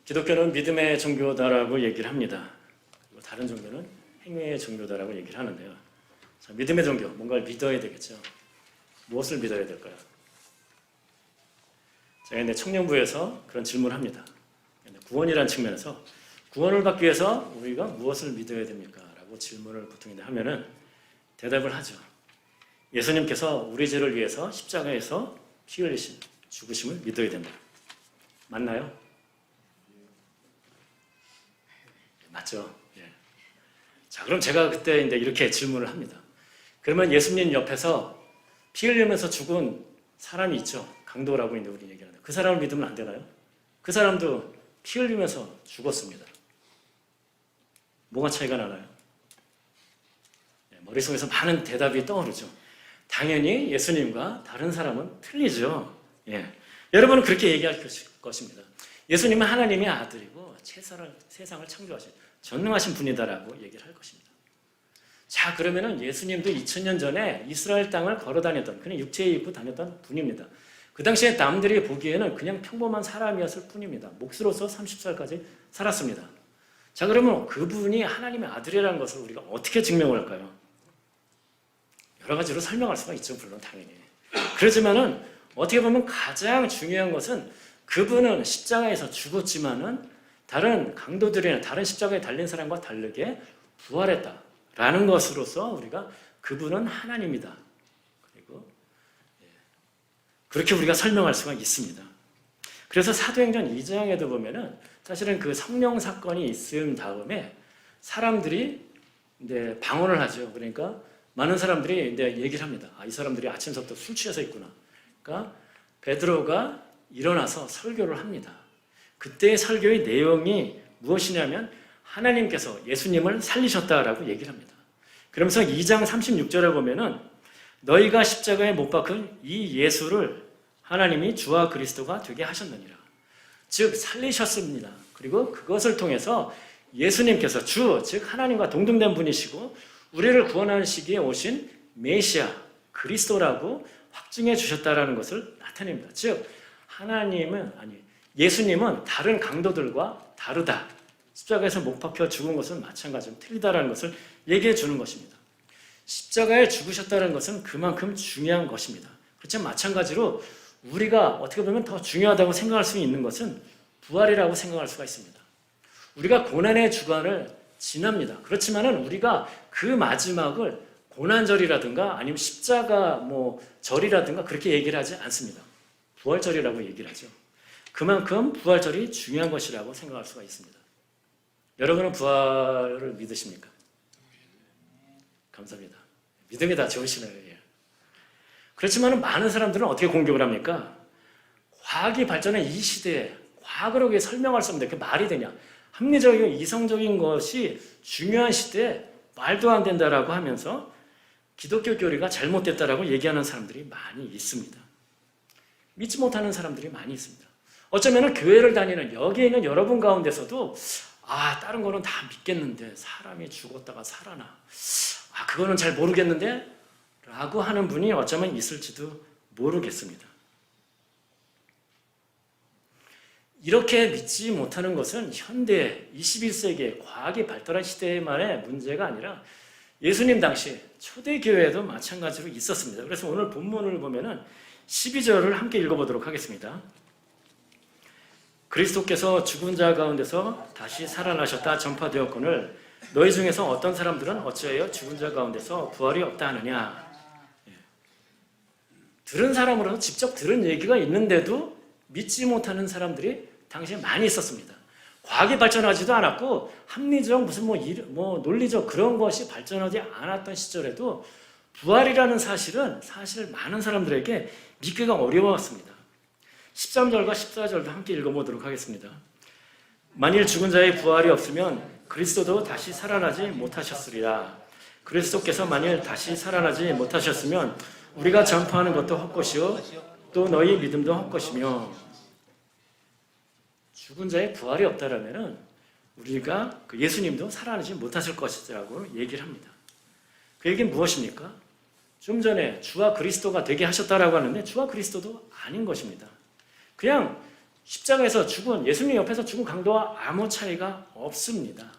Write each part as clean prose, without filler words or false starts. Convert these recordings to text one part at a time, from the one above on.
기독교는 믿음의 종교다라고 얘기를 합니다. 그리고 다른 종교는 행위의 종교다라고 얘기를 하는데요. 자, 믿음의 종교, 뭔가를 믿어야 되겠죠. 무엇을 믿어야 될까요? 제가 이제 청년부에서 그런 질문을 합니다. 구원이라는 측면에서 구원을 받기 위해서 우리가 무엇을 믿어야 됩니까? 라고 질문을 보통 하면은 대답을 하죠. 예수님께서 우리 죄를 위해서 십자가에서 피 흘리신 죽으심을 믿어야 된다. 맞나요? 맞죠? 예. 자, 그럼 제가 그때 이제 이렇게 질문을 합니다. 그러면 예수님 옆에서 피 흘리면서 죽은 사람이 있죠. 강도라고 이제 우리 얘기하는데 그 사람을 믿으면 안 되나요? 그 사람도 피 흘리면서 죽었습니다. 뭐가 차이가 나나요? 예, 머릿속에서 많은 대답이 떠오르죠. 당연히 예수님과 다른 사람은 틀리죠. 예. 여러분은 그렇게 얘기할 것입니다. 예수님은 하나님의 아들이고 세상을 창조하신 전능하신 분이다라고 얘기를 할 것입니다. 자, 그러면은 예수님도 2000년 전에 이스라엘 땅을 걸어 다녔던, 그냥 육체에 입고 다녔던 분입니다. 그 당시에 남들이 보기에는 그냥 평범한 사람이었을 뿐입니다. 몫으로서 30살까지 살았습니다. 자, 그러면 그분이 하나님의 아들이라는 것을 우리가 어떻게 증명을 할까요? 여러 가지로 설명할 수가 있죠, 물론 당연히. 그렇지만은 어떻게 보면 가장 중요한 것은 그분은 십자가에서 죽었지만은 다른 강도들이나 다른 십자가에 달린 사람과 다르게 부활했다라는 것으로서 우리가 그분은 하나님이다. 그리고 그렇게 우리가 설명할 수가 있습니다. 그래서 사도행전 2장에도 보면은 사실은 그 성령 사건이 있은 다음에 사람들이 이제 방언을 하죠. 그러니까 많은 사람들이 이제 얘기를 합니다. 아, 이 사람들이 아침부터 술 취해서 있구나. 그러니까 베드로가 일어나서 설교를 합니다. 그때의 설교의 내용이 무엇이냐면 하나님께서 예수님을 살리셨다라고 얘기를 합니다. 그러면서 2장 36절에 보면은 너희가 십자가에 못 박은 이 예수를 하나님이 주와 그리스도가 되게 하셨느니라. 즉 살리셨습니다. 그리고 그것을 통해서 예수님께서 주, 즉 하나님과 동등된 분이시고 우리를 구원하는 시기에 오신 메시아, 그리스도라고 확증해 주셨다라는 것을 나타냅니다. 즉 예수님은 다른 강도들과 다르다. 십자가에서 못 박혀 죽은 것은 마찬가지로 틀리다라는 것을 얘기해 주는 것입니다. 십자가에 죽으셨다는 것은 그만큼 중요한 것입니다. 그렇지만 마찬가지로 우리가 어떻게 보면 더 중요하다고 생각할 수 있는 것은 부활이라고 생각할 수가 있습니다. 우리가 고난의 주간을 지납니다. 그렇지만은 우리가 그 마지막을 고난절이라든가 아니면 십자가 절이라든가 그렇게 얘기를 하지 않습니다. 부활절이라고 얘기를 하죠. 그만큼 부활절이 중요한 것이라고 생각할 수가 있습니다. 여러분은 부활을 믿으십니까? 감사합니다. 믿음이 다 좋으시네요. 예. 그렇지만 많은 사람들은 어떻게 공격을 합니까? 과학이 발전한 이 시대에 과학으로 설명할 수 없는데 그게 말이 되냐? 합리적이고 이성적인 것이 중요한 시대에 말도 안 된다라고 하면서 기독교 교리가 잘못됐다라고 얘기하는 사람들이 많이 있습니다. 믿지 못하는 사람들이 많이 있습니다. 어쩌면 교회를 다니는 여기에 있는 여러분 가운데서도 다른 거는 다 믿겠는데 사람이 죽었다가 살아나. 그거는 잘 모르겠는데 라고 하는 분이 어쩌면 있을지도 모르겠습니다. 이렇게 믿지 못하는 것은 현대 21세기의 과학이 발달한 시대만의 문제가 아니라 예수님 당시 초대교회에도 마찬가지로 있었습니다. 그래서 오늘 본문을 보면은 12절을 함께 읽어보도록 하겠습니다. 그리스도께서 죽은 자 가운데서 다시 살아나셨다 전파되었거늘 너희 중에서 어떤 사람들은 어찌하여 죽은 자 가운데서 부활이 없다 하느냐. 들은 사람으로서 직접 들은 얘기가 있는데도 믿지 못하는 사람들이 당시에 많이 있었습니다. 과학이 발전하지도 않았고 합리적 무슨 논리적 그런 것이 발전하지 않았던 시절에도 부활이라는 사실은 사실 많은 사람들에게 믿기가 어려웠습니다. 13절과 14절도 함께 읽어보도록 하겠습니다. 만일 죽은 자의 부활이 없으면 그리스도도 다시 살아나지 못하셨으리라. 그리스도께서 만일 다시 살아나지 못하셨으면 우리가 전파하는 것도 헛것이요 또 너희 믿음도 헛것이며. 죽은 자의 부활이 없다라면은 우리가 예수님도 살아나지 못하실 것이라고 얘기를 합니다. 그 얘기는 무엇입니까? 좀 전에 주와 그리스도가 되게 하셨다라고 하는데 주와 그리스도도 아닌 것입니다. 그냥 십자가에서 죽은 예수님 옆에서 죽은 강도와 아무 차이가 없습니다.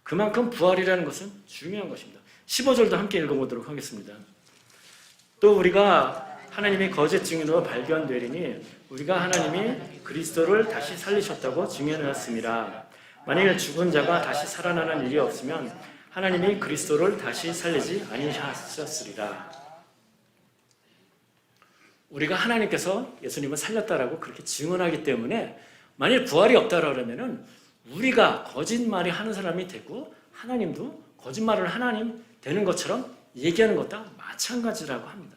그만큼 부활이라는 것은 중요한 것입니다. 15절도 함께 읽어보도록 하겠습니다. 또 우리가 하나님이 거짓 증인으로 발견되리니 우리가 하나님이 그리스도를 다시 살리셨다고 증언하였습니다. 만일 죽은 자가 다시 살아나는 일이 없으면 하나님이 그리스도를 다시 살리지 아니하셨으리라. 우리가 하나님께서 예수님을 살렸다라고 그렇게 증언하기 때문에 만일 부활이 없다라면은 우리가 거짓말이 하는 사람이 되고 하나님도 거짓말을 하나님 되는 것처럼 얘기하는 것과 마찬가지라고 합니다.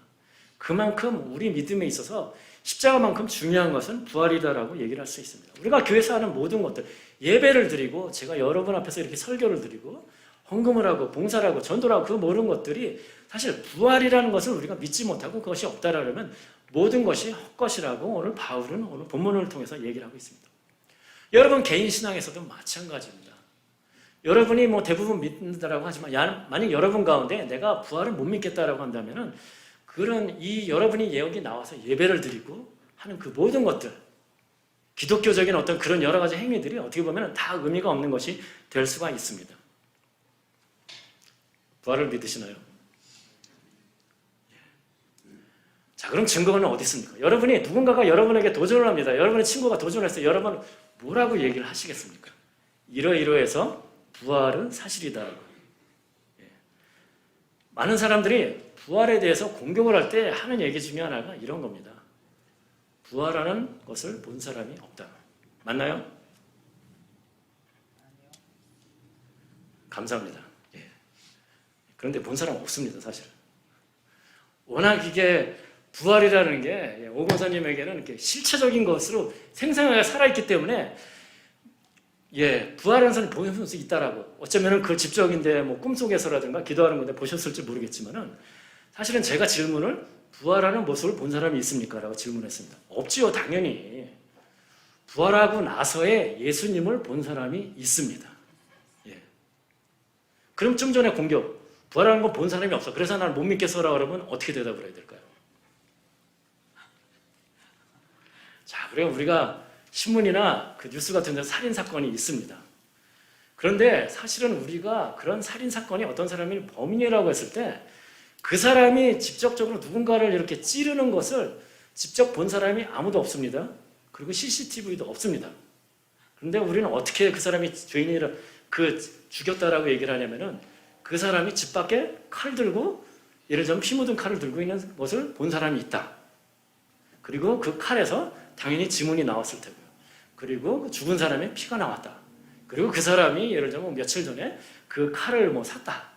그만큼 우리 믿음에 있어서 십자가만큼 중요한 것은 부활이다라고 얘기를 할 수 있습니다. 우리가 교회에서 하는 모든 것들, 예배를 드리고 제가 여러분 앞에서 이렇게 설교를 드리고 헌금을 하고 봉사를 하고 전도를 하고 그 모든 것들이 사실 부활이라는 것을 우리가 믿지 못하고 그것이 없다라면 모든 것이 헛것이라고 오늘 바울은 오늘 본문을 통해서 얘기를 하고 있습니다. 여러분 개인 신앙에서도 마찬가지입니다. 여러분이 뭐 대부분 믿는다라고 하지만 만약 여러분 가운데 내가 부활을 못 믿겠다라고 한다면은 그런 여러분이 여기 나와서 예배를 드리고 하는 그 모든 것들, 기독교적인 어떤 그런 여러 가지 행위들이 어떻게 보면 다 의미가 없는 것이 될 수가 있습니다. 부활을 믿으시나요? 자, 그럼 증거는 어디 있습니까? 여러분이 누군가가 여러분에게 도전을 합니다. 여러분의 친구가 도전을 했어요. 여러분 뭐라고 얘기를 하시겠습니까? 이러이러해서 부활은 사실이다라고. 많은 사람들이 부활에 대해서 공격을 할 때 하는 얘기 중에 하나가 이런 겁니다. 부활하는 것을 본 사람이 없다. 맞나요? 감사합니다. 예. 그런데 본 사람 없습니다, 사실은. 워낙 이게 부활이라는 게 오 권사님에게는 이렇게 실체적인 것으로 생생하게 살아있기 때문에 부활하는 사람이 보실 수 있다라고. 어쩌면은 그 집적인데 뭐 꿈속에서라든가 기도하는 건데 보셨을지 모르겠지만은 사실은 제가 질문을 부활하는 모습을 본 사람이 있습니까? 라고 질문했습니다. 없지요, 당연히. 부활하고 나서의 예수님을 본 사람이 있습니다. 예. 그럼 좀 전에 공격, 부활하는 거 본 사람이 없어. 그래서 날 못 믿겠어라 그러면 어떻게 대답을 해야 될까요? 자, 그래요. 우리가 신문이나 그 뉴스 같은 데서 살인사건이 있습니다. 그런데 사실은 우리가 그런 살인사건이 어떤 사람이 범인이라고 했을 때 그 사람이 직접적으로 누군가를 이렇게 찌르는 것을 직접 본 사람이 아무도 없습니다. 그리고 CCTV도 없습니다. 그런데 우리는 어떻게 그 사람이 죄인이라 죽였다라고 얘기를 하냐면은 그 사람이 집 밖에 칼 들고 예를 들면 피 묻은 칼을 들고 있는 것을 본 사람이 있다. 그리고 그 칼에서 당연히 지문이 나왔을 테고요. 그리고 그 죽은 사람의 피가 나왔다. 그리고 그 사람이 예를 들면 며칠 전에 그 칼을 샀다.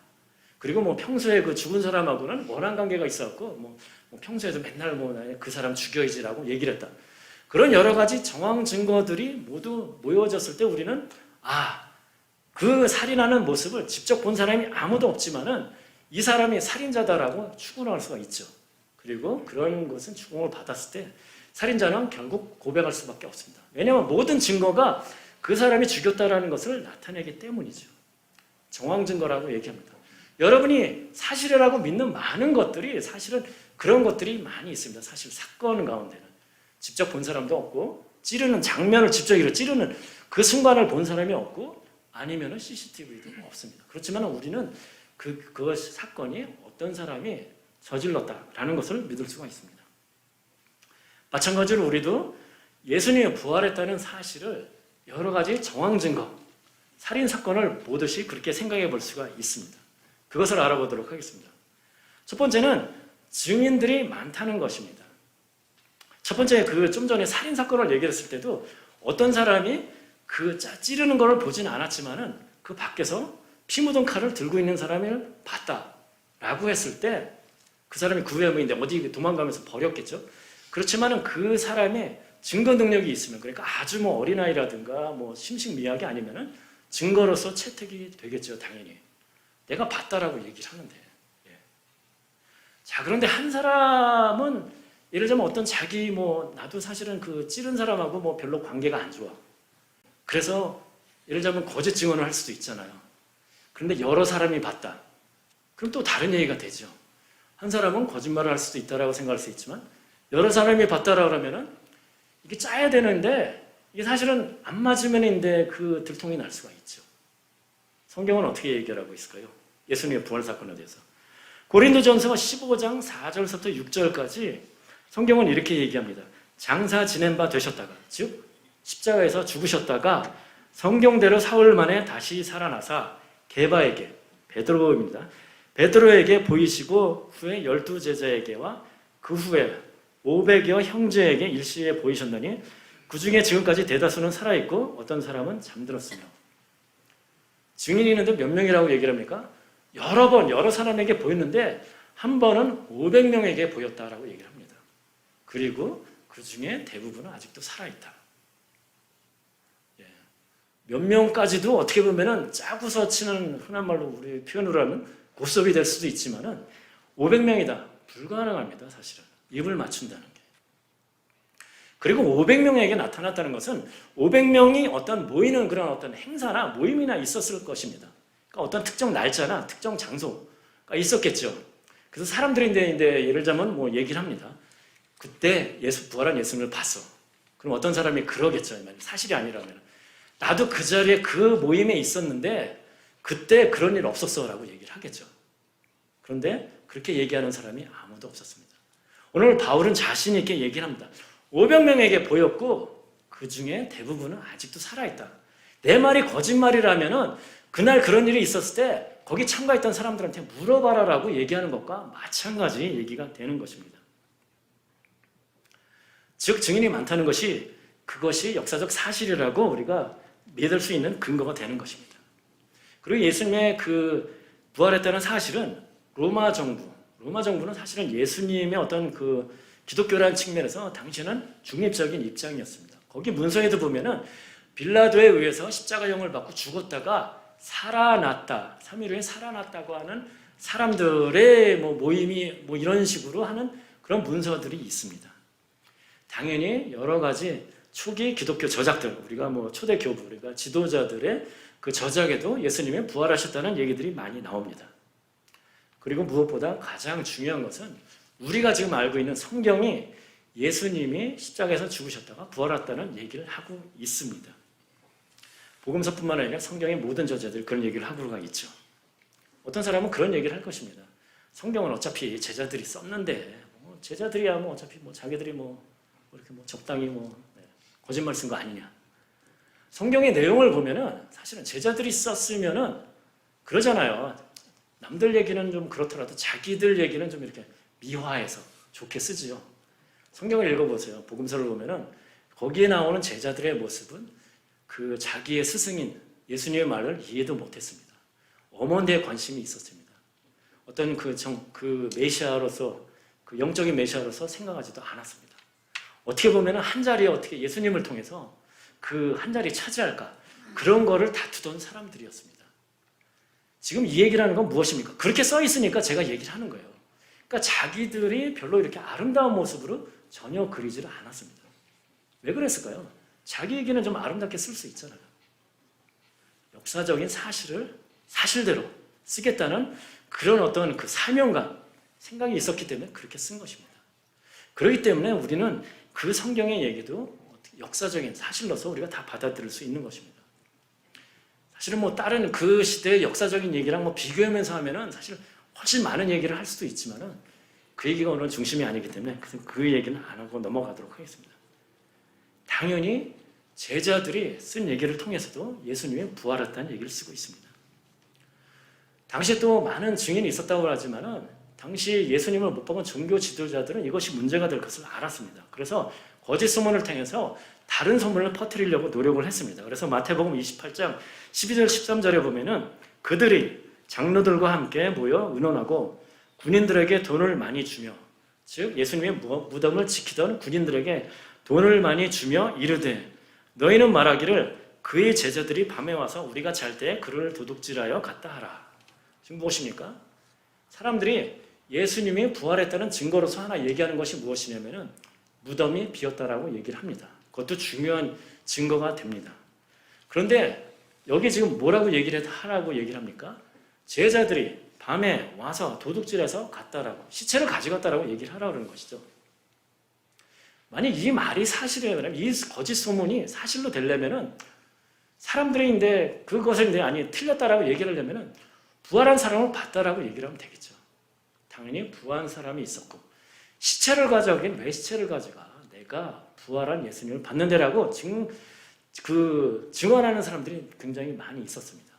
그리고 평소에 그 죽은 사람하고는 원한 관계가 있어갖고 평소에도 맨날 그 사람 죽여야지라고 얘기를 했다. 그런 여러 가지 정황 증거들이 모두 모여졌을 때 우리는 그 살인하는 모습을 직접 본 사람이 아무도 없지만은 이 사람이 살인자다라고 추궁할 수가 있죠. 그리고 그런 것은 추궁을 받았을 때 살인자는 결국 고백할 수밖에 없습니다. 왜냐하면 모든 증거가 그 사람이 죽였다라는 것을 나타내기 때문이죠. 정황 증거라고 얘기합니다. 여러분이 사실이라고 믿는 많은 것들이 사실은 그런 것들이 많이 있습니다. 사실 사건 가운데는 직접 본 사람도 없고 찌르는 장면을 직접 찌르는 그 순간을 본 사람이 없고 아니면은 CCTV도 없습니다. 그렇지만 우리는 그 사건이 어떤 사람이 저질렀다라는 것을 믿을 수가 있습니다. 마찬가지로 우리도 예수님이 부활했다는 사실을 여러 가지 정황 증거, 살인 사건을 보듯이 그렇게 생각해 볼 수가 있습니다. 그것을 알아보도록 하겠습니다. 첫 번째는 증인들이 많다는 것입니다. 첫 번째 좀 전에 살인 사건을 얘기했을 때도 어떤 사람이 찌르는 것을 보진 않았지만은 그 밖에서 피 묻은 칼을 들고 있는 사람을 봤다라고 했을 때 그 사람이 구회무인데 어디 도망가면서 버렸겠죠. 그렇지만은 그 사람의 증거 능력이 있으면 그러니까 아주 어린아이라든가 심식미약이 아니면은 증거로서 채택이 되겠죠, 당연히. 내가 봤다라고 얘기를 하는데. 자, 그런데 한 사람은 예를 들면 어떤 나도 사실은 그 찌른 사람하고 별로 관계가 안 좋아. 그래서 예를 들면 거짓 증언을 할 수도 있잖아요. 그런데 여러 사람이 봤다. 그럼 또 다른 얘기가 되죠. 한 사람은 거짓말을 할 수도 있다라고 생각할 수 있지만 여러 사람이 봤다라고 하면은 이게 짜야 되는데 이게 사실은 안 맞으면인데 그 들통이 날 수가 있죠. 성경은 어떻게 얘기하고 있을까요? 예수님의 부활 사건에 대해서. 고린도전서 15장 4절부터 6절까지 성경은 이렇게 얘기합니다. 장사 지낸 바 되셨다가, 즉 십자가에서 죽으셨다가 성경대로 사흘 만에 다시 살아나사 게바에게, 베드로입니다. 베드로에게 보이시고 후에 12제자에게와 그 후에 500여 형제에게 일시에 보이셨더니 그 중에 지금까지 대다수는 살아있고 어떤 사람은 잠들었으며. 증인이 있는데 몇 명이라고 얘기를 합니까? 여러 번 여러 사람에게 보였는데 한 번은 500명에게 보였다라고 얘기를 합니다. 그리고 그 중에 대부분은 아직도 살아있다. 몇 명까지도 어떻게 보면은 짜고서 치는 흔한 말로 우리 표현으로 하면 고스톱이 될 수도 있지만은 500명이다. 불가능합니다, 사실은. 입을 맞춘다는 게. 그리고 500명에게 나타났다는 것은 500명이 어떤 모이는 그런 어떤 행사나 모임이나 있었을 것입니다. 그러니까 어떤 특정 날짜나 특정 장소가 있었겠죠. 그래서 사람들인데 예를 들자면 뭐 얘기를 합니다. 그때 부활한 예수님을 봤어. 그럼 어떤 사람이 그러겠죠. 사실이 아니라면. 나도 그 자리에 그 모임에 있었는데 그때 그런 일 없었어 라고 얘기를 하겠죠. 그런데 그렇게 얘기하는 사람이 아무도 없었습니다. 오늘 바울은 자신 있게 얘기를 합니다. 500명에게 보였고 그 중에 대부분은 아직도 살아있다. 내 말이 거짓말이라면은 그날 그런 일이 있었을 때 거기 참가했던 사람들한테 물어봐라라고 얘기하는 것과 마찬가지 얘기가 되는 것입니다. 즉 증인이 많다는 것이 그것이 역사적 사실이라고 우리가 믿을 수 있는 근거가 되는 것입니다. 그리고 예수님의 그 부활했다는 사실은 로마 정부는 사실은 예수님의 어떤 그 기독교라는 측면에서 당시에는 중립적인 입장이었습니다. 거기 문서에도 보면은 빌라도에 의해서 십자가형을 받고 죽었다가 살아났다, 3일 후에 살아났다고 하는 사람들의 모임이 이런 식으로 하는 그런 문서들이 있습니다. 당연히 여러 가지 초기 기독교 저작들, 우리가 초대 교부, 우리가 지도자들의 그 저작에도 예수님이 부활하셨다는 얘기들이 많이 나옵니다. 그리고 무엇보다 가장 중요한 것은 우리가 지금 알고 있는 성경이 예수님이 십자가에서 죽으셨다가 부활했다는 얘기를 하고 있습니다. 복음서뿐만 아니라 성경의 모든 저자들이 그런 얘기를 하고 있죠. 어떤 사람은 그런 얘기를 할 것입니다. 성경은 어차피 제자들이 썼는데 제자들이야 어차피 자기들이 이렇게 적당히 거짓말 쓴 거 아니냐. 성경의 내용을 보면은 사실은 제자들이 썼으면은 그러잖아요. 남들 얘기는 좀 그렇더라도 자기들 얘기는 좀 이렇게 미화해서 좋게 쓰지요. 성경을 읽어보세요. 복음서를 보면은 거기에 나오는 제자들의 모습은 그 자기의 스승인 예수님의 말을 이해도 못했습니다. 어머니에 관심이 있었습니다. 어떤 그 메시아로서 그 영적인 메시아로서 생각하지도 않았습니다. 어떻게 보면은 한 자리에 어떻게 예수님을 통해서 그 한 자리 차지할까 그런 거를 다투던 사람들이었습니다. 지금 이 얘기를 하는 건 무엇입니까? 그렇게 써 있으니까 제가 얘기를 하는 거예요. 그러니까 자기들이 별로 이렇게 아름다운 모습으로 전혀 그리지를 않았습니다. 왜 그랬을까요? 자기 얘기는 좀 아름답게 쓸 수 있잖아요. 역사적인 사실을 사실대로 쓰겠다는 그런 어떤 그 사명감, 생각이 있었기 때문에 그렇게 쓴 것입니다. 그렇기 때문에 우리는 그 성경의 얘기도 역사적인 사실로서 우리가 다 받아들일 수 있는 것입니다. 사실은 다른 그 시대의 역사적인 얘기랑 비교하면서 하면은 사실 훨씬 많은 얘기를 할 수도 있지만은 그 얘기가 오늘 중심이 아니기 때문에 그 얘기는 안 하고 넘어가도록 하겠습니다. 당연히 제자들이 쓴 얘기를 통해서도 예수님의 부활했다는 얘기를 쓰고 있습니다. 당시에 또 많은 증인이 있었다고 하지만은 당시 예수님을 못 박은 종교 지도자들은 이것이 문제가 될 것을 알았습니다. 그래서 거짓 소문을 통해서 다른 소문을 퍼뜨리려고 노력을 했습니다. 그래서 마태복음 28장 12절 13절에 보면은 그들이 장로들과 함께 모여 의논하고 군인들에게 돈을 많이 주며, 즉 예수님의 무덤을 지키던 군인들에게 돈을 많이 주며 이르되 너희는 말하기를 그의 제자들이 밤에 와서 우리가 잘 때 그를 도둑질하여 갔다 하라. 지금 무엇입니까? 사람들이 예수님이 부활했다는 증거로서 하나 얘기하는 것이 무엇이냐면은 무덤이 비었다라고 얘기를 합니다. 그것도 중요한 증거가 됩니다. 그런데 여기 지금 뭐라고 하라고 얘기를 합니까? 제자들이 밤에 와서 도둑질해서 갔다라고, 시체를 가져갔다라고 얘기를 하라고 그러는 것이죠. 만약 이 말이 사실이라면, 이 거짓 소문이 사실로 되려면은 사람들인데 그것을 아니 틀렸다라고 얘기를 하려면은 부활한 사람을 봤다라고 얘기를 하면 되겠죠. 당연히 부활한 사람이 있었고 시체를 가져가긴 왜 시체를 가져가? 내가 부활한 예수님을 봤는데라고 증언하는 사람들이 굉장히 많이 있었습니다.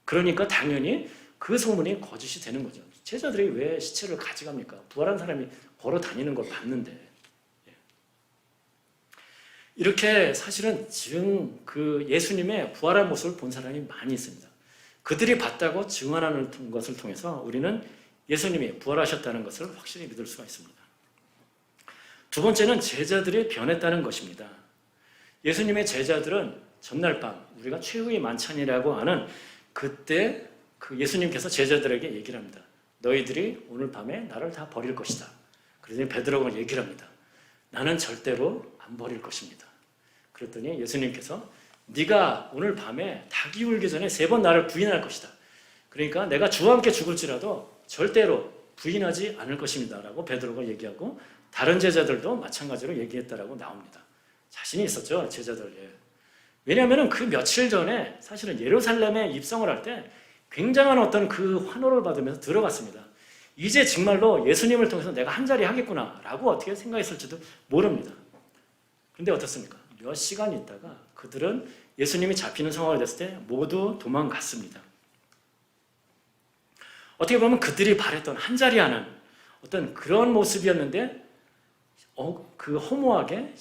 그러니까 당연히 그 소문이 거짓이 되는 거죠. 제자들이 왜 시체를 가져갑니까? 부활한 사람이 걸어 다니는 걸 봤는데. 이렇게 사실은 예수님의 부활한 모습을 본 사람이 많이 있습니다. 그들이 봤다고 증언하는 것을 통해서 우리는 예수님이 부활하셨다는 것을 확실히 믿을 수가 있습니다. 두 번째는 제자들이 변했다는 것입니다. 예수님의 제자들은 전날 밤 우리가 최후의 만찬이라고 하는 그때 예수님께서 제자들에게 얘기를 합니다. 너희들이 오늘 밤에 나를 다 버릴 것이다. 그러더니 베드로가 얘기를 합니다. 나는 절대로 안 버릴 것입니다. 그랬더니 예수님께서 네가 오늘 밤에 닭이 울기 전에 3번 나를 부인할 것이다. 그러니까 내가 주와 함께 죽을지라도 절대로 부인하지 않을 것입니다. 라고 베드로가 얘기하고 다른 제자들도 마찬가지로 얘기했다라고 나옵니다. 자신이 있었죠, 제자들. 왜냐하면 그 며칠 전에 사실은 예루살렘에 입성을 할 때 굉장한 어떤 그 환호를 받으면서 들어갔습니다. 이제 정말로 예수님을 통해서 내가 한 자리 하겠구나 라고 어떻게 생각했을지도 모릅니다. 그런데 어떻습니까? 몇 시간 있다가 그들은 예수님이 잡히는 상황이 됐을 때 모두 도망갔습니다. 어떻게 보면 그들이 바랬던 한 자리 하는 어떤 그런 모습이었는데 그 허무하게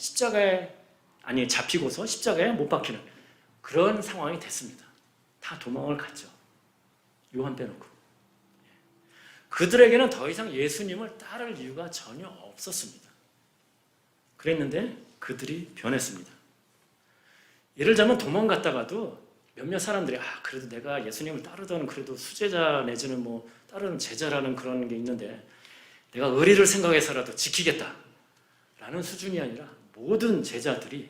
잡히고서 십자가에 못 박히는 그런 상황이 됐습니다. 다 도망을 갔죠. 요한 빼놓고. 그들에게는 더 이상 예수님을 따를 이유가 전혀 없었습니다. 그랬는데 그들이 변했습니다. 예를 들자면 도망갔다가도 몇몇 사람들이 그래도 내가 예수님을 따르던 그래도 수제자 내지는 따르는 제자라는 그런 게 있는데 내가 의리를 생각해서라도 지키겠다 라는 수준이 아니라 모든 제자들이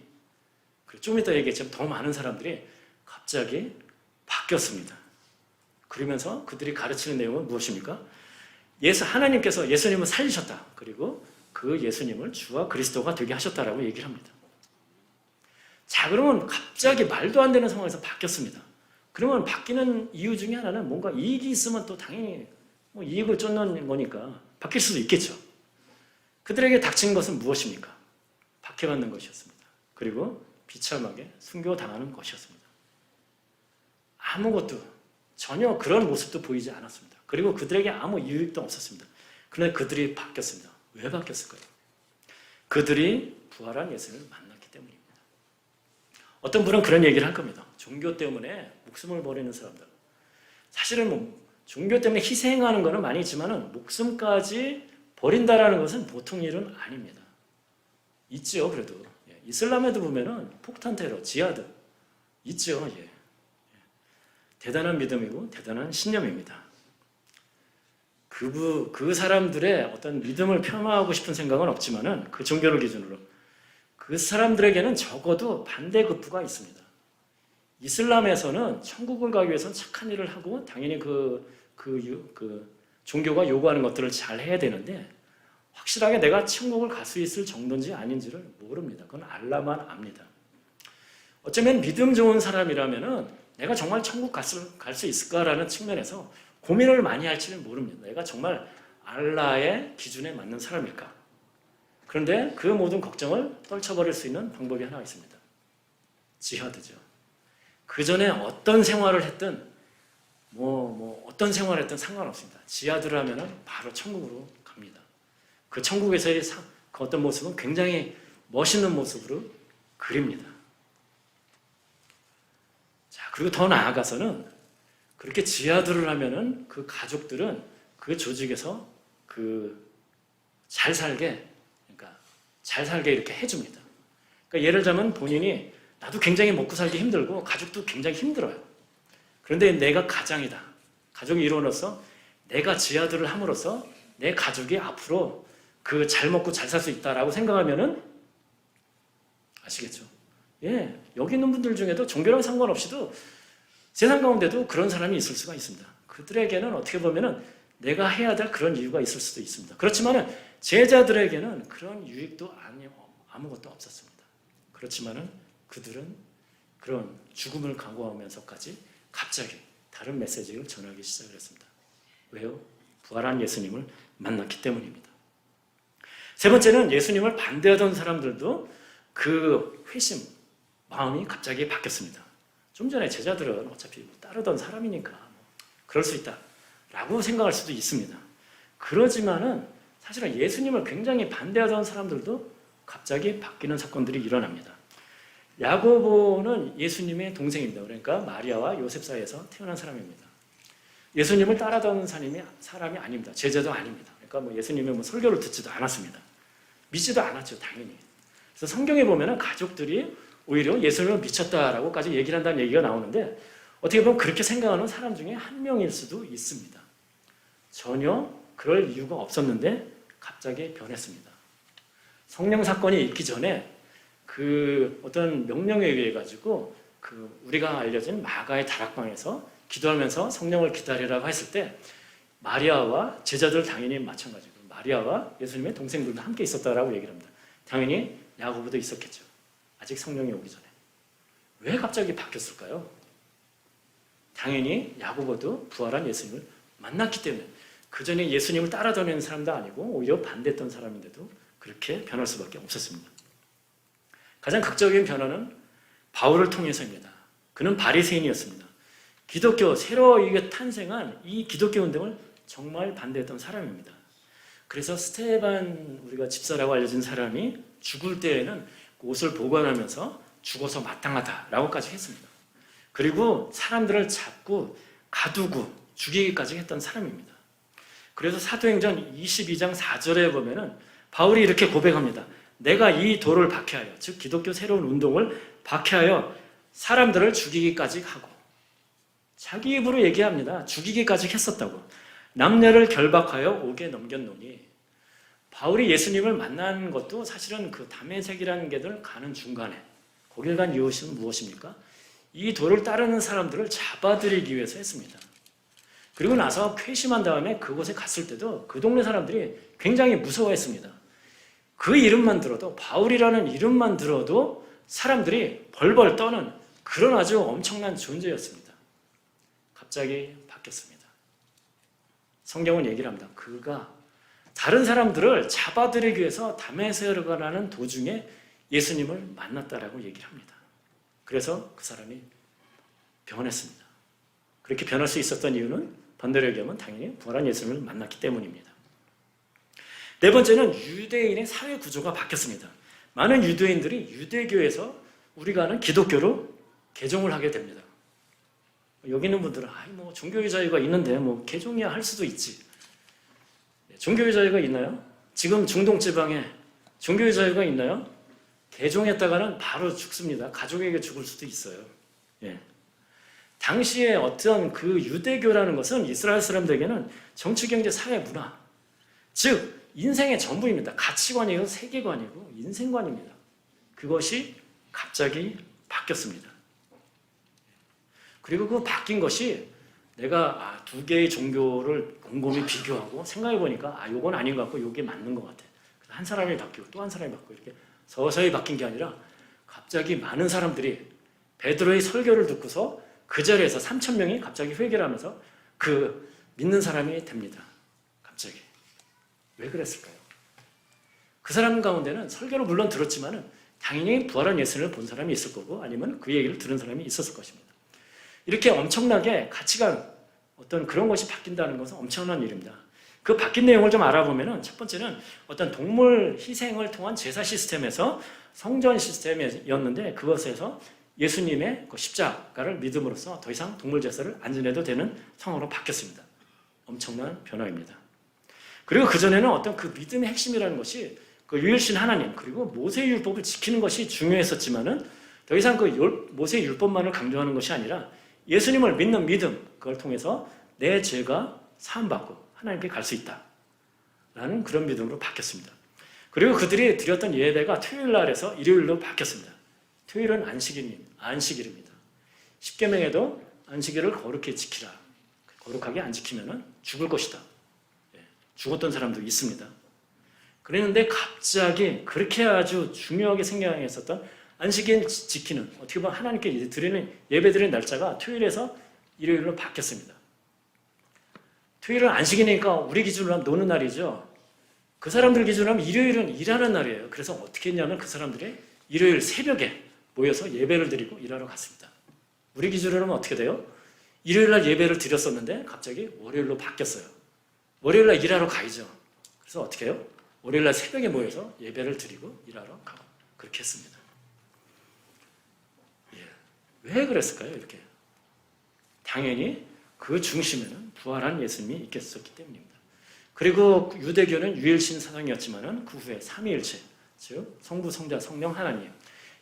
좀 이따 얘기했지만 더 많은 사람들이 갑자기 바뀌었습니다. 그러면서 그들이 가르치는 내용은 무엇입니까? 하나님께서 예수님을 살리셨다. 그리고 그 예수님을 주와 그리스도가 되게 하셨다라고 얘기를 합니다. 자, 그러면 갑자기 말도 안 되는 상황에서 바뀌었습니다. 그러면 바뀌는 이유 중에 하나는 뭔가 이익이 있으면 또 당연히 이익을 쫓는 거니까 바뀔 수도 있겠죠. 그들에게 닥친 것은 무엇입니까? 박해받는 것이었습니다. 그리고 비참하게 순교당하는 것이었습니다. 아무것도 전혀 그런 모습도 보이지 않았습니다. 그리고 그들에게 아무 유익도 없었습니다. 그런데 그들이 바뀌었습니다. 왜 바뀌었을까요? 그들이 부활한 예수님을 만났기 때문입니다. 어떤 분은 그런 얘기를 할 겁니다. 종교 때문에 목숨을 버리는 사람들. 사실은 종교 때문에 희생하는 것은 많이 있지만 목숨까지 버린다라는 것은 보통 일은 아닙니다. 있죠, 그래도. 이슬람에도 보면은 폭탄 테러, 지하드 있죠. 대단한 믿음이고 대단한 신념입니다. 그 사람들의 어떤 믿음을 폄하하고 싶은 생각은 없지만은 그 종교를 기준으로 그 사람들에게는 적어도 반대급부가 있습니다. 이슬람에서는 천국을 가기 위해서는 착한 일을 하고 당연히 그 종교가 요구하는 것들을 잘 해야 되는데 확실하게 내가 천국을 갈 수 있을 정도인지 아닌지를 모릅니다. 그건 알라만 압니다. 어쩌면 믿음 좋은 사람이라면은 내가 정말 천국 갈 수 있을까라는 측면에서 고민을 많이 할지는 모릅니다. 내가 정말 알라의 기준에 맞는 사람일까? 그런데 그 모든 걱정을 떨쳐버릴 수 있는 방법이 하나 있습니다. 지하드죠. 그 전에 어떤 생활을 했든 어떤 생활을 했든 상관없습니다. 지하드를 하면은 바로 천국으로 갑니다. 그 천국에서의 그 어떤 모습은 굉장히 멋있는 모습으로 그립니다. 자, 그리고 더 나아가서는 그렇게 지하드를 하면은 그 가족들은 그 조직에서 잘 살게 이렇게 해줍니다. 그러니까 예를 들자면 본인이 나도 굉장히 먹고 살기 힘들고 가족도 굉장히 힘들어요. 그런데 내가 가장이다. 가족이 이루어져서 내가 지하드를 함으로써 내 가족이 앞으로 잘 먹고 잘 살 수 있다라고 생각하면은 아시겠죠? 여기 있는 분들 중에도 종교랑 상관없이도 세상 가운데도 그런 사람이 있을 수가 있습니다. 그들에게는 어떻게 보면은 내가 해야 될 그런 이유가 있을 수도 있습니다. 그렇지만은 제자들에게는 그런 유익도 아무것도 없었습니다. 그렇지만은 그들은 그런 죽음을 강구하면서까지 갑자기 다른 메시지를 전하기 시작을 했습니다. 왜요? 부활한 예수님을 만났기 때문입니다. 세 번째는 예수님을 반대하던 사람들도 그 회심, 마음이 갑자기 바뀌었습니다. 좀 전에 제자들은 어차피 따르던 사람이니까 그럴 수 있다 라고 생각할 수도 있습니다. 그러지만은 사실은 예수님을 굉장히 반대하던 사람들도 갑자기 바뀌는 사건들이 일어납니다. 야고보는 예수님의 동생입니다. 그러니까 마리아와 요셉 사이에서 태어난 사람입니다. 예수님을 따라다니는 사람이 아닙니다. 제자도 아닙니다. 그러니까 예수님의 설교를 듣지도 않았습니다. 믿지도 않았죠, 당연히. 그래서 성경에 보면은 가족들이 오히려 예수님을 미쳤다라고까지 얘기를 한다는 얘기가 나오는데 어떻게 보면 그렇게 생각하는 사람 중에 한 명일 수도 있습니다. 전혀 그럴 이유가 없었는데 갑자기 변했습니다. 성령 사건이 있기 전에 그 어떤 명령에 의해 가지고 그 우리가 알려진 마가의 다락방에서 기도하면서 성령을 기다리라고 했을 때 마리아와 제자들 당연히 마찬가지고 마리아와 예수님의 동생들도 함께 있었다라고 얘기를 합니다. 당연히 야고보도 있었겠죠. 아직 성령이 오기 전에. 왜 갑자기 바뀌었을까요? 당연히 야고보도 부활한 예수님을 만났기 때문에 그 전에 예수님을 따라다니는 사람도 아니고 오히려 반대했던 사람인데도 그렇게 변할 수밖에 없었습니다. 가장 극적인 변화는 바울을 통해서입니다. 그는 바리새인이었습니다. 기독교 새로 탄생한 이 기독교 운동을 정말 반대했던 사람입니다. 그래서 스테반 우리가 집사라고 알려진 사람이 죽을 때에는 옷을 보관하면서 죽어서 마땅하다라고까지 했습니다. 그리고 사람들을 잡고 가두고 죽이기까지 했던 사람입니다. 그래서 사도행전 22장 4절에 보면은 바울이 이렇게 고백합니다. 내가 이 도를 박해하여, 즉 기독교 새로운 운동을 박해하여 사람들을 죽이기까지 하고, 자기 입으로 얘기합니다. 죽이기까지 했었다고. 남녀를 결박하여 옥에 넘겼노니. 바울이 예수님을 만난 것도 사실은 그 다메섹이라는 게들 가는 중간에 거길 간 이유는 무엇입니까? 이 도를 따르는 사람들을 잡아들이기 위해서 했습니다. 그리고 나서 회심한 다음에 그곳에 갔을 때도 그 동네 사람들이 굉장히 무서워했습니다. 그 이름만 들어도, 바울이라는 이름만 들어도 사람들이 벌벌 떠는 그런 아주 엄청난 존재였습니다. 갑자기 바뀌었습니다. 성경은 얘기를 합니다. 그가 다른 사람들을 잡아들이기 위해서 다메섹으로 가는 도중에 예수님을 만났다라고 얘기를 합니다. 그래서 그 사람이 변했습니다. 그렇게 변할 수 있었던 이유는 반대로 얘기하면 당연히 부활한 예수님을 만났기 때문입니다. 네 번째는 유대인의 사회 구조가 바뀌었습니다. 많은 유대인들이 유대교에서 우리가 아는 기독교로 개종을 하게 됩니다. 여기 있는 분들은 종교의 자유가 있는데 개종이야 할 수도 있지. 종교의 자유가 있나요? 지금 중동 지방에 종교의 자유가 있나요? 개종했다가는 바로 죽습니다. 가족에게 죽을 수도 있어요. 예. 당시에 어떤 그 유대교라는 것은 이스라엘 사람들에게는 정치, 경제, 사회, 문화, 즉 인생의 전부입니다. 가치관이고 세계관이고 인생관입니다. 그것이 갑자기 바뀌었습니다. 그리고 그 바뀐 것이 내가 두 개의 종교를 곰곰이 비교하고 생각해보니까 요건 아닌 것 같고 요게 맞는 것 같아. 한 사람이 바뀌고 또 한 사람이 바뀌고 이렇게 서서히 바뀐 게 아니라 갑자기 많은 사람들이 베드로의 설교를 듣고서 그 자리에서 3,000명이 갑자기 회개를 하면서 그 믿는 사람이 됩니다. 갑자기. 왜 그랬을까요? 그 사람 가운데는 설교를 물론 들었지만은 당연히 부활한 예수님을 본 사람이 있을 거고 아니면 그 얘기를 들은 사람이 있었을 것입니다. 이렇게 엄청나게 가치관 어떤 그런 것이 바뀐다는 것은 엄청난 일입니다. 그 바뀐 내용을 좀 알아보면은 첫 번째는 어떤 동물 희생을 통한 제사 시스템에서 성전 시스템이었는데 그것에서 예수님의 그 십자가를 믿음으로써 더 이상 동물 제사를 안 지내도 되는 상황으로 바뀌었습니다. 엄청난 변화입니다. 그리고 그전에는 어떤 그 믿음의 핵심이라는 것이 그 유일신 하나님 그리고 모세의 율법을 지키는 것이 중요했었지만은 더 이상 그 모세의 율법만을 강조하는 것이 아니라 예수님을 믿는 믿음 그걸 통해서 내 죄가 사함받고 하나님께 갈 수 있다라는 그런 믿음으로 바뀌었습니다. 그리고 그들이 드렸던 예배가 토요일 날에서 일요일로 바뀌었습니다. 토요일은 안식일입니다. 십계명에도 안식일을 거룩히 지키라. 거룩하게 안 지키면 죽을 것이다. 죽었던 사람도 있습니다. 그랬는데 갑자기 그렇게 아주 중요하게 생각했었던 안식일 지키는, 어떻게 보면 하나님께 드리는 예배 드리는 날짜가 토요일에서 일요일로 바뀌었습니다. 토요일은 안식이니까 우리 기준으로 하면 노는 날이죠. 그 사람들 기준으로 하면 일요일은 일하는 날이에요. 그래서 어떻게 했냐면 그 사람들이 일요일 새벽에 모여서 예배를 드리고 일하러 갔습니다. 우리 기준으로 하면 어떻게 돼요? 일요일 날 예배를 드렸었는데 갑자기 월요일로 바뀌었어요. 월요일 날 일하러 가야죠. 그래서 어떻게 해요? 월요일 날 새벽에 모여서 예배를 드리고 일하러 가고 그렇게 했습니다. 왜 그랬을까요? 이렇게. 당연히 그 중심에는 부활한 예수님이 있겠었기 때문입니다. 그리고 유대교는 유일신 사상이었지만 그 후에 삼위일체, 즉 성부, 성자, 성령 하나님,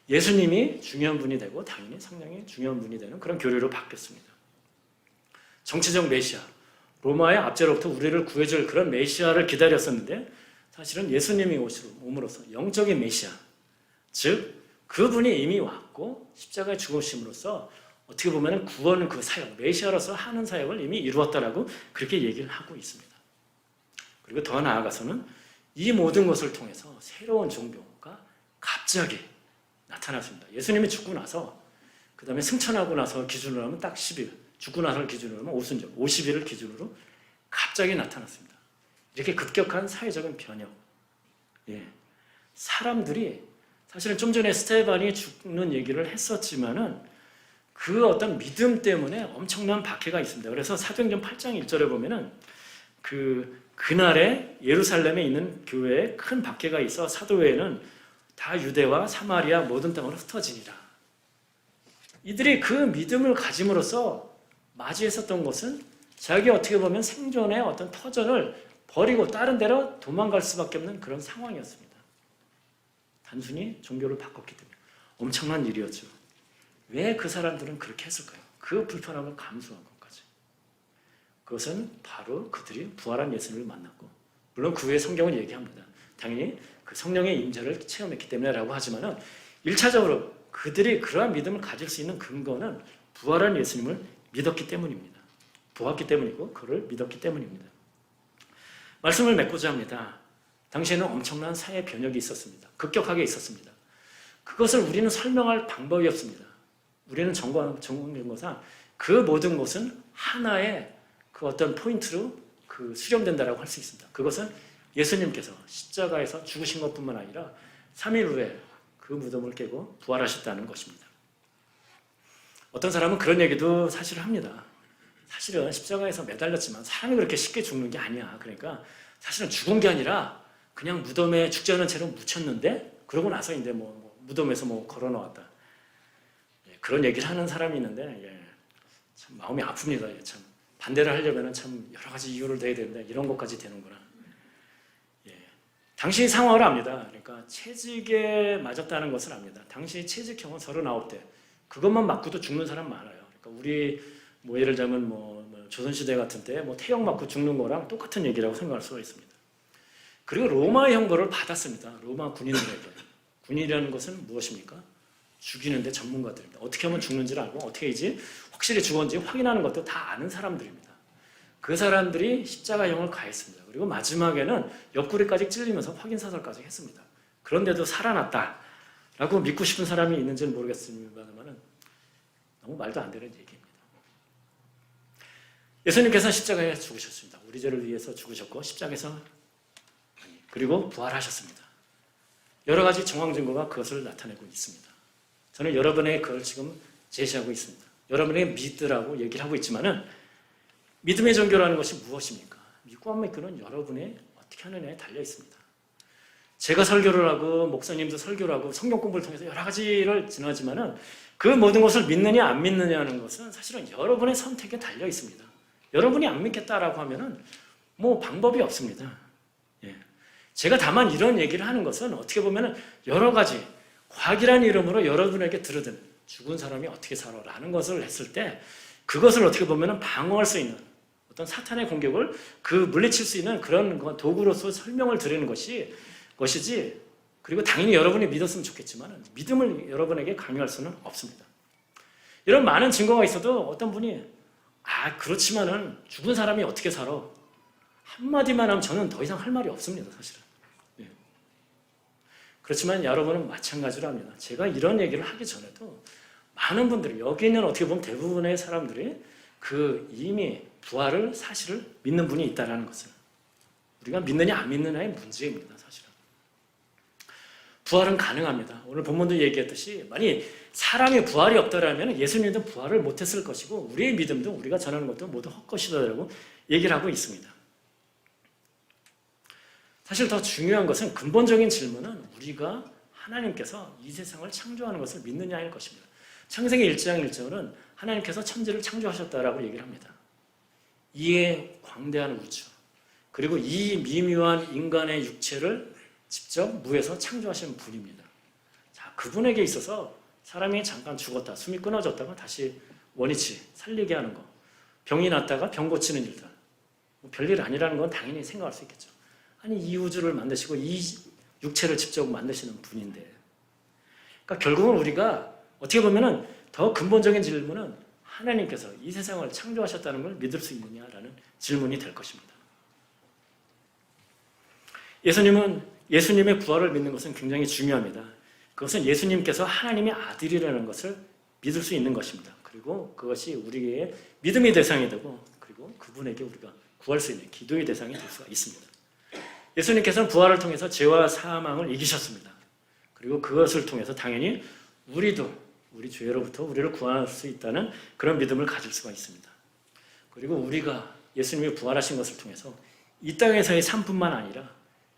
예수님이 중요한 분이 되고 당연히 성령이 중요한 분이 되는 그런 교리로 바뀌었습니다. 정치적 메시아, 로마의 압제로부터 우리를 구해줄 그런 메시아를 기다렸었는데 사실은 예수님이 오므로써 영적인 메시아, 즉 그분이 이미 왔고 십자가에 죽으심으로써 어떻게 보면 구원 그 사역, 메시아로서 하는 사역을 이미 이루었다라고 그렇게 얘기를 하고 있습니다. 그리고 더 나아가서는 이 모든 것을 통해서 새로운 종교가 갑자기 나타났습니다. 예수님이 죽고 나서 그 다음에 승천하고 나서 기준으로 하면 딱 10일, 죽고 나서 기준으로 하면 오순절, 50일을 기준으로 갑자기 나타났습니다. 이렇게 급격한 사회적인 변형. 사람들이 사실은 좀 전에 스테반이 죽는 얘기를 했었지만은 그 어떤 믿음 때문에 엄청난 박해가 있습니다. 그래서 사도행전 8장 1절에 보면은 그날에 예루살렘에 있는 교회에 큰 박해가 있어 사도회에는 다 유대와 사마리아 모든 땅으로 흩어지니라. 이들이 그 믿음을 가짐으로써 맞이했었던 것은 자기 어떻게 보면 생존의 어떤 터전을 버리고 다른 데로 도망갈 수밖에 없는 그런 상황이었습니다. 단순히 종교를 바꿨기 때문에 엄청난 일이었죠. 왜 그 사람들은 그렇게 했을까요? 그 불편함을 감수한 것까지. 그것은 바로 그들이 부활한 예수님을 만났고, 물론 그 후에 성경은 얘기합니다. 당연히 그 성령의 임재를 체험했기 때문에라고 하지만은 1차적으로 그들이 그러한 믿음을 가질 수 있는 근거는 부활한 예수님을 믿었기 때문입니다. 보았기 때문이고 그를 믿었기 때문입니다. 말씀을 맺고자 합니다. 당시에는 엄청난 사회 변혁이 있었습니다. 급격하게 있었습니다. 그것을 우리는 설명할 방법이 없습니다. 우리는 전공정보상 그 모든 것은 하나의 그 어떤 포인트로 수렴된다라고 할 수 있습니다. 그것은 예수님께서 십자가에서 죽으신 것뿐만 아니라 3일 후에 그 무덤을 깨고 부활하셨다는 것입니다. 어떤 사람은 그런 얘기도 사실 합니다. 사실은 십자가에서 매달렸지만 사람이 그렇게 쉽게 죽는 게 아니야. 그러니까 사실은 죽은 게 아니라 그냥 무덤에 죽지 않은 채로 묻혔는데 그러고 나서 이제 무덤에서 걸어놓았다. 그런 얘기를 하는 사람이 있는데 참 마음이 아픕니다. 참 반대를 하려면 참 여러 가지 이유를 대야 되는데 이런 것까지 되는구나. 당시 상황을 압니다. 그러니까 채찍에 맞았다는 것을 압니다. 당시 채찍형은 39대. 그것만 맞고도 죽는 사람 많아요. 그러니까 우리 예를 들자면 조선시대 같은 때 태형 맞고 죽는 거랑 똑같은 얘기라고 생각할 수가 있습니다. 그리고 로마의 형벌을 받았습니다. 로마 군인들에게. 군인이라는 것은 무엇입니까? 죽이는데 전문가들입니다. 어떻게 하면 죽는지를 알고 어떻게 해야지 확실히 죽었는지 확인하는 것도 다 아는 사람들입니다. 그 사람들이 십자가형을 가했습니다. 그리고 마지막에는 옆구리까지 찔리면서 확인사살까지 했습니다. 그런데도 살아났다라고 믿고 싶은 사람이 있는지는 모르겠습니다만 너무 말도 안 되는 얘기입니다. 예수님께서는 십자가에 죽으셨습니다. 우리 죄를 위해서 죽으셨고 십자가에서 그리고 부활하셨습니다. 여러 가지 정황 증거가 그것을 나타내고 있습니다. 저는 여러분에게 그걸 지금 제시하고 있습니다. 여러분에게 믿으라고 얘기를 하고 있지만은 믿음의 종교라는 것이 무엇입니까? 믿고 안 믿고는 여러분이 어떻게 하느냐에 달려 있습니다. 제가 설교를 하고 목사님도 설교를 하고 성경 공부를 통해서 여러 가지를 지나지만은 그 모든 것을 믿느냐 안 믿느냐는 것은 사실은 여러분의 선택에 달려 있습니다. 여러분이 안 믿겠다라고 하면은 방법이 없습니다. 제가 다만 이런 얘기를 하는 것은 어떻게 보면은 여러 가지 과학이라는 이름으로 여러분에게 들으든 죽은 사람이 어떻게 살아라는 것을 했을 때 그것을 어떻게 보면은 방어할 수 있는 어떤 사탄의 공격을 물리칠 수 있는 그런 도구로서 설명을 드리는 것이지 그리고 당연히 여러분이 믿었으면 좋겠지만 믿음을 여러분에게 강요할 수는 없습니다. 이런 많은 증거가 있어도 어떤 분이 그렇지만은 죽은 사람이 어떻게 살아? 한마디만 하면 저는 더 이상 할 말이 없습니다. 사실은. 그렇지만 여러분은 마찬가지로 합니다. 제가 이런 얘기를 하기 전에도 많은 분들이, 여기 있는 어떻게 보면 대부분의 사람들이 이미 부활을 사실을 믿는 분이 있다는 것을, 우리가 믿느냐 안 믿느냐의 문제입니다. 사실은 부활은 가능합니다. 오늘 본문도 얘기했듯이 만약 사람이 부활이 없더라면 예수님도 부활을 못했을 것이고 우리의 믿음도, 우리가 전하는 것도 모두 헛것이다라고 얘기를 하고 있습니다. 사실 더 중요한 것은, 근본적인 질문은 우리가 하나님께서 이 세상을 창조하는 것을 믿느냐일 것입니다. 창세기 1장 1절은 하나님께서 천지를 창조하셨다라고 얘기를 합니다. 이에 광대한 우주, 그리고 이 미묘한 인간의 육체를 직접 무에서 창조하신 분입니다. 자, 그분에게 있어서 사람이 잠깐 죽었다, 숨이 끊어졌다가 다시 원위치 살리게 하는 거, 병이 났다가 병 고치는 일들, 별일 아니라는 건 당연히 생각할 수 있겠죠. 아니, 이 우주를 만드시고 이 육체를 직접 만드시는 분인데, 그러니까 결국은 우리가 어떻게 보면은 더 근본적인 질문은 하나님께서 이 세상을 창조하셨다는 걸 믿을 수 있느냐라는 질문이 될 것입니다. 예수님의 부활을 믿는 것은 굉장히 중요합니다. 그것은 예수님께서 하나님의 아들이라는 것을 믿을 수 있는 것입니다. 그리고 그것이 우리의 믿음의 대상이 되고, 그리고 그분에게 우리가 구할 수 있는 기도의 대상이 될 수가 있습니다. 예수님께서는 부활을 통해서 죄와 사망을 이기셨습니다. 그리고 그것을 통해서 당연히 우리도 우리 죄로부터 우리를 구할 수 있다는 그런 믿음을 가질 수가 있습니다. 그리고 우리가 예수님이 부활하신 것을 통해서 이 땅에서의 삶뿐만 아니라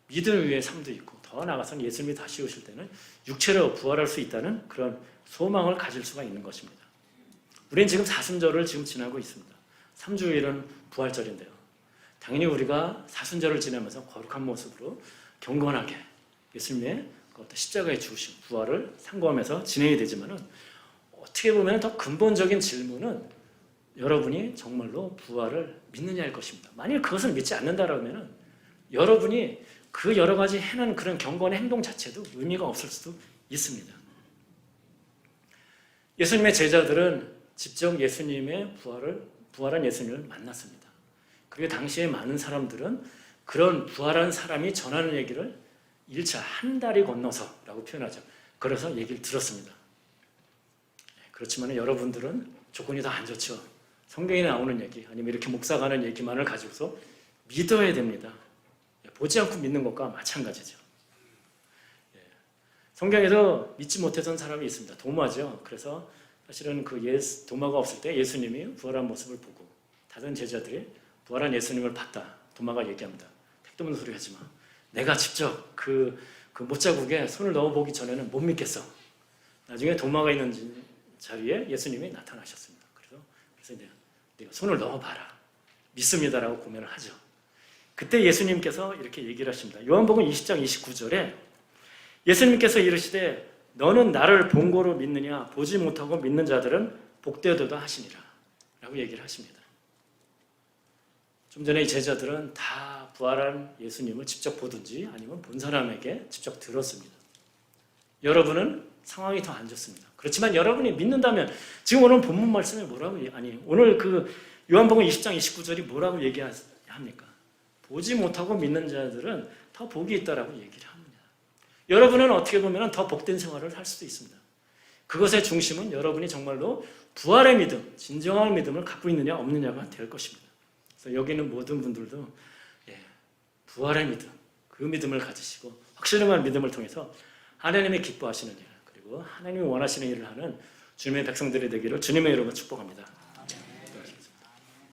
믿음 위의 삶도 있고, 더 나아가서는 예수님이 다시 오실 때는 육체로 부활할 수 있다는 그런 소망을 가질 수가 있는 것입니다. 우리는 지금 사순절을 지금 지나고 있습니다. 3주일은 부활절인데요. 당연히 우리가 사순절을 지나면서 거룩한 모습으로 경건하게 예수님의 십자가에 죽으신 부활을 상고하면서 진행이 되지만은, 어떻게 보면 더 근본적인 질문은 여러분이 정말로 부활을 믿느냐일 것입니다. 만일 그것을 믿지 않는다라면 여러분이 그 여러 가지 해는 그런 경건의 행동 자체도 의미가 없을 수도 있습니다. 예수님의 제자들은 직접 부활한 예수님을 만났습니다. 그리고 당시에 많은 사람들은 그런 부활한 사람이 전하는 얘기를 1차 한 달이 건너서라고 표현하죠. 그래서 얘기를 들었습니다. 그렇지만 여러분들은 조건이 더 안 좋죠. 성경에 나오는 얘기, 아니면 이렇게 목사가 하는 얘기만을 가지고서 믿어야 됩니다. 보지 않고 믿는 것과 마찬가지죠. 성경에서 믿지 못했던 사람이 있습니다. 도마죠. 그래서 사실은 도마가 없을 때 예수님이 부활한 모습을 보고 다른 제자들이 부활한 예수님을 봤다. 도마가 얘기합니다. 택도 없는 소리 하지 마. 내가 직접 그 못자국에 손을 넣어보기 전에는 못 믿겠어. 나중에 도마가 있는 자리에 예수님이 나타나셨습니다. 그래서 내가 손을 넣어봐라. 믿습니다라고 고면을 하죠. 그때 예수님께서 이렇게 얘기를 하십니다. 요한복음 20장 29절에 예수님께서 이르시되 너는 나를 본고로 믿느냐, 보지 못하고 믿는 자들은 복되도다 하시니라 라고 얘기를 하십니다. 좀 전에 이 제자들은 다 부활한 예수님을 직접 보든지 아니면 본 사람에게 직접 들었습니다. 여러분은 상황이 더 안 좋습니다. 그렇지만 여러분이 믿는다면, 지금 오늘 본문 말씀에 오늘 요한복음 20장 29절이 뭐라고 얘기합니까? 보지 못하고 믿는 자들은 더 복이 있다라고 얘기를 합니다. 여러분은 어떻게 보면 더 복된 생활을 할 수도 있습니다. 그것의 중심은 여러분이 정말로 부활의 믿음, 진정한 믿음을 갖고 있느냐 없느냐가 될 것입니다. 그래서 여기 있는 모든 분들도 부활의 믿음, 그 믿음을 가지시고 확실한 믿음을 통해서 하나님의 기뻐하시는 일, 그리고 하나님이 원하시는 일을 하는 주님의 백성들이 되기를 주님의 이름으로 축복합니다.